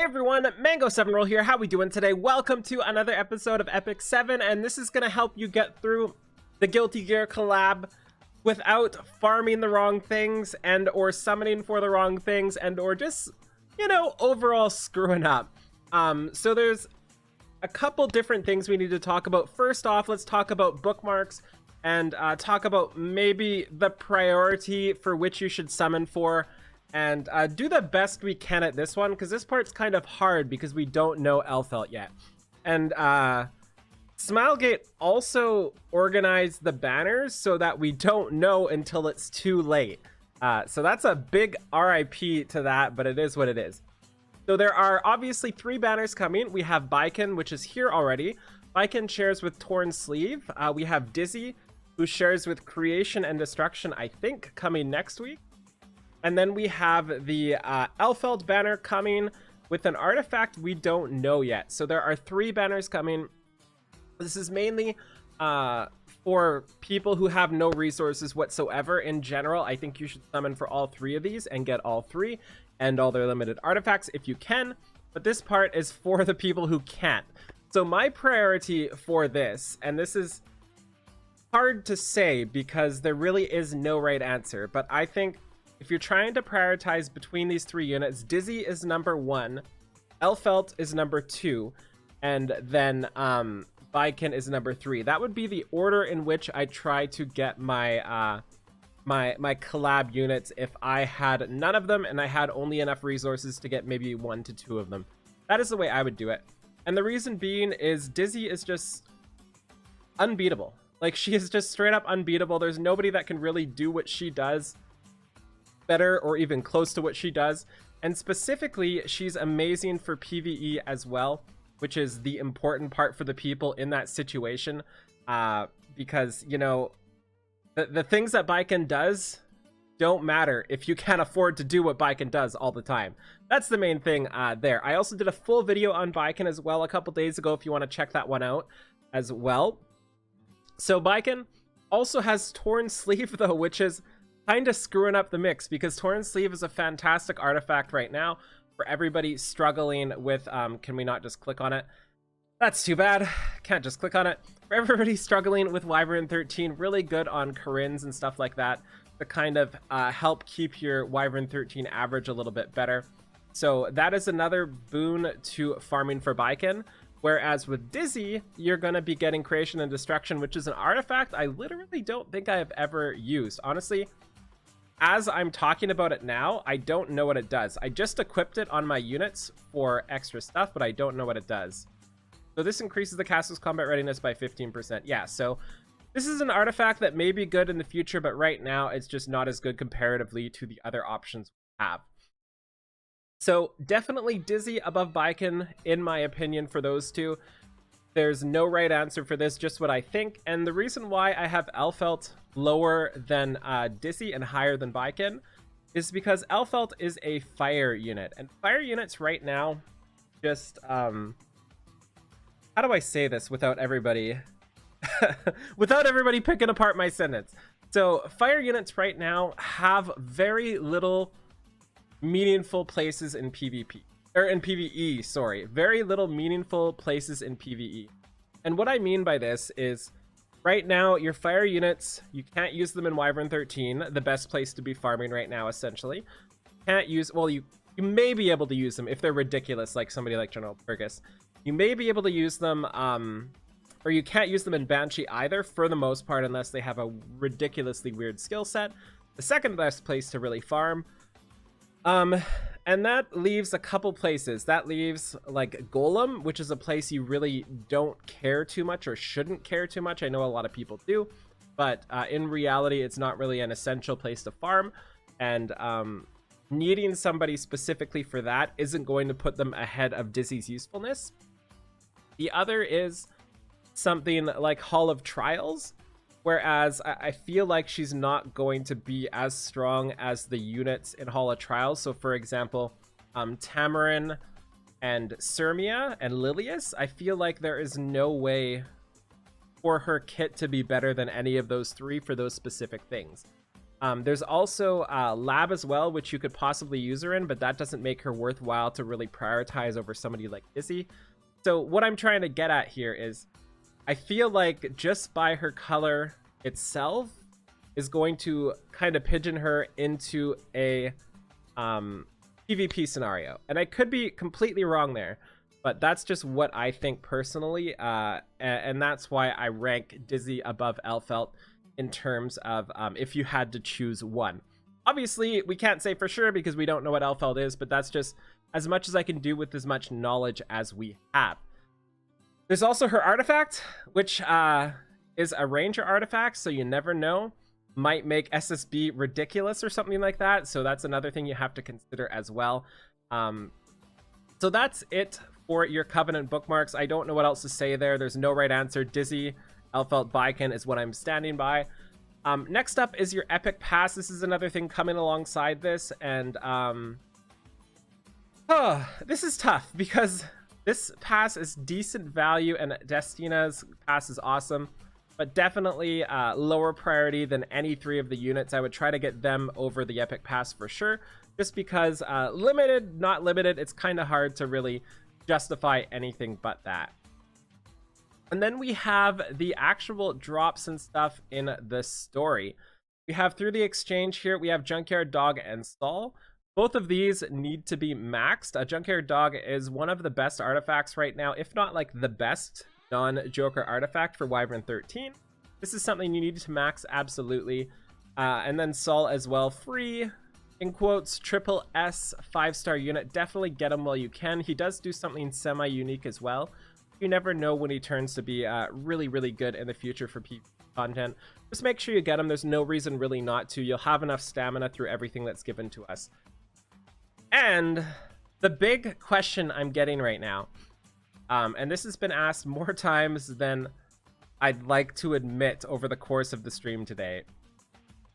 Hey everyone, Mango7Roll here. How we doing today? Welcome to another episode of Epic 7, and this is going to help you get through the Guilty Gear collab without farming the wrong things and or summoning for the wrong things and or just, you know, overall screwing up. So there's a couple different things we need to talk about. First off, let's talk about bookmarks and talk about maybe the priority for which you should summon for. And do the best we can at this one, because this part's kind of hard because we don't know Elfelt yet. And Smilegate also organized the banners so that we don't know until it's too late. So that's a big RIP to that, but it is what it is. So there are obviously 3 banners coming. We have Baiken, which is here already. Baiken shares with Torn Sleeve. We have Dizzy, who shares with Creation and Destruction, I think, coming next week. And then we have the Elfelt banner coming with an artifact we don't know yet. So there are 3 banners coming. This is mainly for people who have no resources whatsoever. In general, I think you should summon for all 3 of these and get all 3 and all their limited artifacts if you can. But this part is for the people who can't. So my priority for this, and this is hard to say because there really is no right answer, but I think if you're trying to prioritize between these 3 units, Dizzy is number 1, Elfelt is number 2, and then Baiken is number 3. That would be the order in which I try to get my my collab units if I had none of them and I had only enough resources to get maybe 1 to 2 of them. That is the way I would do it. And the reason being is Dizzy is just unbeatable. Like, she is just straight up unbeatable. There's nobody that can really do what she does better or even close to what she does. And specifically, she's amazing for PvE as well, which is the important part for the people in that situation, because, you know, the things that Baiken does don't matter if you can't afford to do what Baiken does all the time. That's the main thing there. I also did a full video on Baiken as well a couple days ago if you want to check that one out as well. So Baiken also has Torn Sleeve though, which is kind of screwing up the mix because Torn Sleeve is a fantastic artifact right now for everybody struggling with can we not just click on it? That's too bad. Can't just click on it. For everybody struggling with Wyvern 13, really good on Corinnes and stuff like that to kind of help keep your Wyvern 13 average a little bit better. So that is another boon to farming for Baiken. Whereas with Dizzy, you're going to be getting Creation and Destruction, which is an artifact I literally don't think I have ever used. Honestly, as I'm talking about it now, I don't know what it does. I just equipped it on my units for extra stuff, but I don't know what it does. So this increases the castle's combat readiness by 15%. Yeah, so this is an artifact that may be good in the future, but right now it's just not as good comparatively to the other options we have. So definitely Dizzy above Baiken, in my opinion, for those 2. There's no right answer for this, just what I think. And the reason why I have Elfelt lower than Dizzy and higher than Baiken is because Elfelt is a fire unit. And fire units right now just, how do I say this without everybody, without everybody picking apart my sentence? So fire units right now have very little meaningful places in PvP. Or in PvE, sorry. Very little meaningful places in PvE. And what I mean by this is, right now, your fire units, you can't use them in Wyvern 13, the best place to be farming right now, essentially. Can't use, well, you may be able to use them if they're ridiculous, like somebody like General Purgus. You may be able to use them, or you can't use them in Banshee either, for the most part, unless they have a ridiculously weird skill set. The second best place to really farm, and that leaves a couple places. That leaves like Golem, which is a place you really don't care too much or shouldn't care too much. I know a lot of people do, but in reality, it's not really an essential place to farm. And needing somebody specifically for that isn't going to put them ahead of Dizzy's usefulness. The other is something like Hall of Trials, whereas I feel like she's not going to be as strong as the units in Hall of Trials. So for example, Tamarin and Sirmia and Lilius, I feel like there is no way for her kit to be better than any of those 3 for those specific things. There's also Lab as well, which you could possibly use her in, but that doesn't make her worthwhile to really prioritize over somebody like Dizzy. So what I'm trying to get at here is, I feel like just by her color itself is going to kind of pigeon her into a PvP scenario. And I could be completely wrong there, but that's just what I think personally. And that's why I rank Dizzy above Elphelt in terms of if you had to choose one. Obviously, we can't say for sure because we don't know what Elphelt is, but that's just as much as I can do with as much knowledge as we have. There's also her artifact, which is a ranger artifact, so you never know. Might make SSB ridiculous or something like that, so that's another thing you have to consider as well. So that's it for your Covenant bookmarks. I don't know what else to say there. There's no right answer. Dizzy, Elphelt, Baiken is what I'm standing by. Next up is your Epic Pass. This is another thing coming alongside this, and this is tough because this pass is decent value and Destina's pass is awesome, but definitely lower priority than any three of the units. I would try to get them over the Epic Pass for sure, just because limited, not limited, it's kind of hard to really justify anything but that. And then we have the actual drops and stuff in the story. We have through the exchange here, we have Junkyard Dog and Saul. Both of these need to be maxed. A Junkyard Dog is one of the best artifacts right now, if not like the best non-Joker artifact for Wyvern 13. This is something you need to max, absolutely. And then Saul as well, free, in quotes, triple S 5-star unit. Definitely get him while you can. He does do something semi-unique as well. You never know when he turns to be really, really good in the future for PvP content. Just make sure you get him. There's no reason really not to. You'll have enough stamina through everything that's given to us. And the big question I'm getting right now, and this has been asked more times than I'd like to admit over the course of the stream today,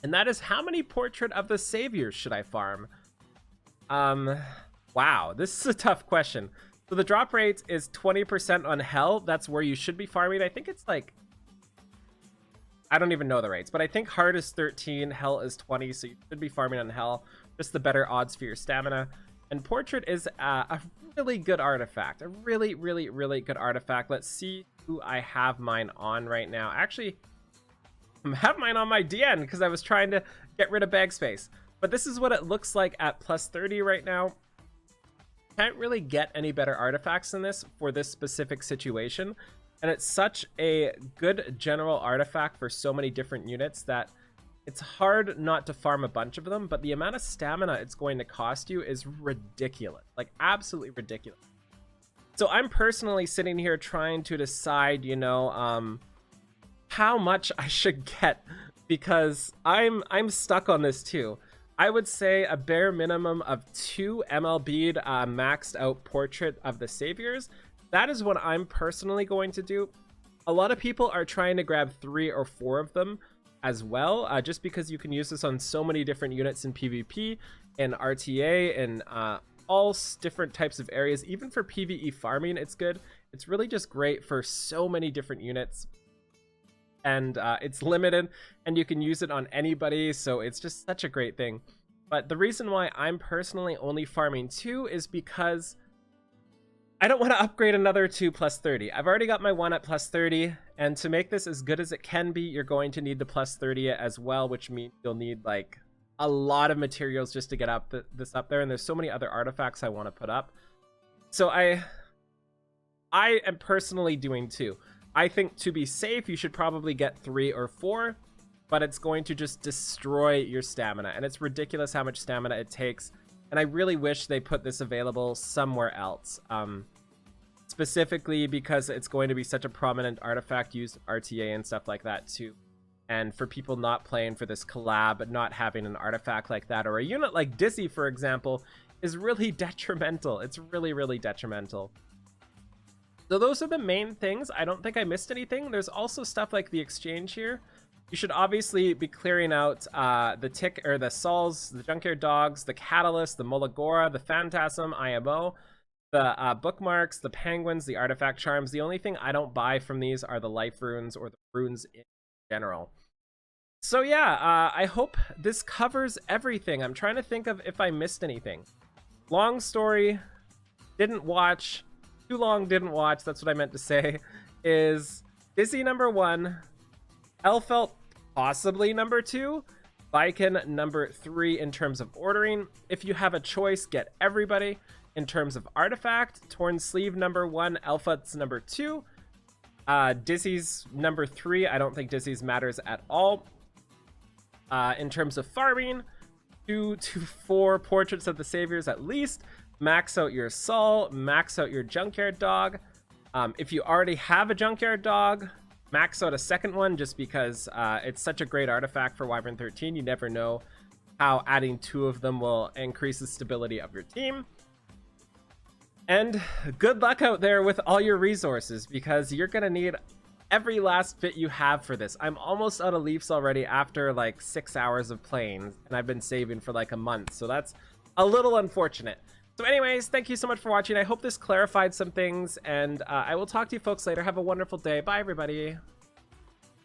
and that is, how many Portrait of the Saviors should I farm? Wow, this is a tough question. So the drop rate is 20% on Hell. That's where you should be farming. I think it's like, I don't even know the rates, but I think Hard is 13, Hell is 20, so you should be farming on Hell. Just the better odds for your stamina. And Portrait is a really good artifact. A really, really, really good artifact. Let's see who I have mine on right now. Actually, I have mine on my DN because I was trying to get rid of bag space. But this is what it looks like at plus 30 right now. Can't really get any better artifacts than this for this specific situation. And it's such a good general artifact for so many different units that it's hard not to farm a bunch of them, but the amount of stamina it's going to cost you is ridiculous, like absolutely ridiculous. So I'm personally sitting here trying to decide, you know, how much I should get, because I'm stuck on this too. I would say a bare minimum of 2 MLB'd maxed out Portrait of the Saviors. That is what I'm personally going to do. A lot of people are trying to grab 3 or 4 of them as well, just because you can use this on so many different units in PvP and RTA and all different types of areas. Even for PvE farming, it's good. It's really just great for so many different units, and it's limited and you can use it on anybody, so it's just such a great thing. But the reason why I'm personally only farming 2 is because I don't want to upgrade another to plus 30. I've already got my 1 at plus 30, and to make this as good as it can be, you're going to need the plus 30 as well, which means you'll need like a lot of materials just to get up this up there, and there's so many other artifacts I want to put up. So I am personally doing 2. I think to be safe, you should probably get 3 or 4, but it's going to just destroy your stamina, and it's ridiculous how much stamina it takes. And I really wish they put this available somewhere else, specifically because it's going to be such a prominent artifact used in RTA and stuff like that too. And for people not playing for this collab, not having an artifact like that, or a unit like Dizzy, for example, is really detrimental. It's really, really detrimental. So those are the main things. I don't think I missed anything. There's also stuff like the exchange here. You should obviously be clearing out the Sauls, the Junkyard Dogs, the Catalyst, the Mulagora, the Phantasm, IMO, the Bookmarks, the Penguins, the Artifact Charms. The only thing I don't buy from these are the Life Runes or the runes in general. So yeah, I hope this covers everything. I'm trying to think of if I missed anything. Long story, didn't watch. Too long, didn't watch. That's what I meant to say. Is Dizzy number 1, Elfelt possibly number 2, Viken number 3 in terms of ordering. If you have a choice, get everybody. In terms of artifact, Torn Sleeve number 1, Elfelt's number 2, Dizzy's number 3. I don't think Dizzy's matters at all. In terms of farming, 2 to 4 Portraits of the Saviors at least. Max out your Sol, max out your Junkyard Dog. If you already have a Junkyard Dog, max out a second one, just because it's such a great artifact for Wyvern 13. You never know how adding 2 of them will increase the stability of your team. And good luck out there with all your resources, because you're gonna need every last bit you have for this. I'm almost out of leaves already after like 6 hours of playing, and I've been saving for like a month, so that's a little unfortunate. So anyways, thank you so much for watching. I hope this clarified some things, and I will talk to you folks later. Have a wonderful day. Bye, everybody.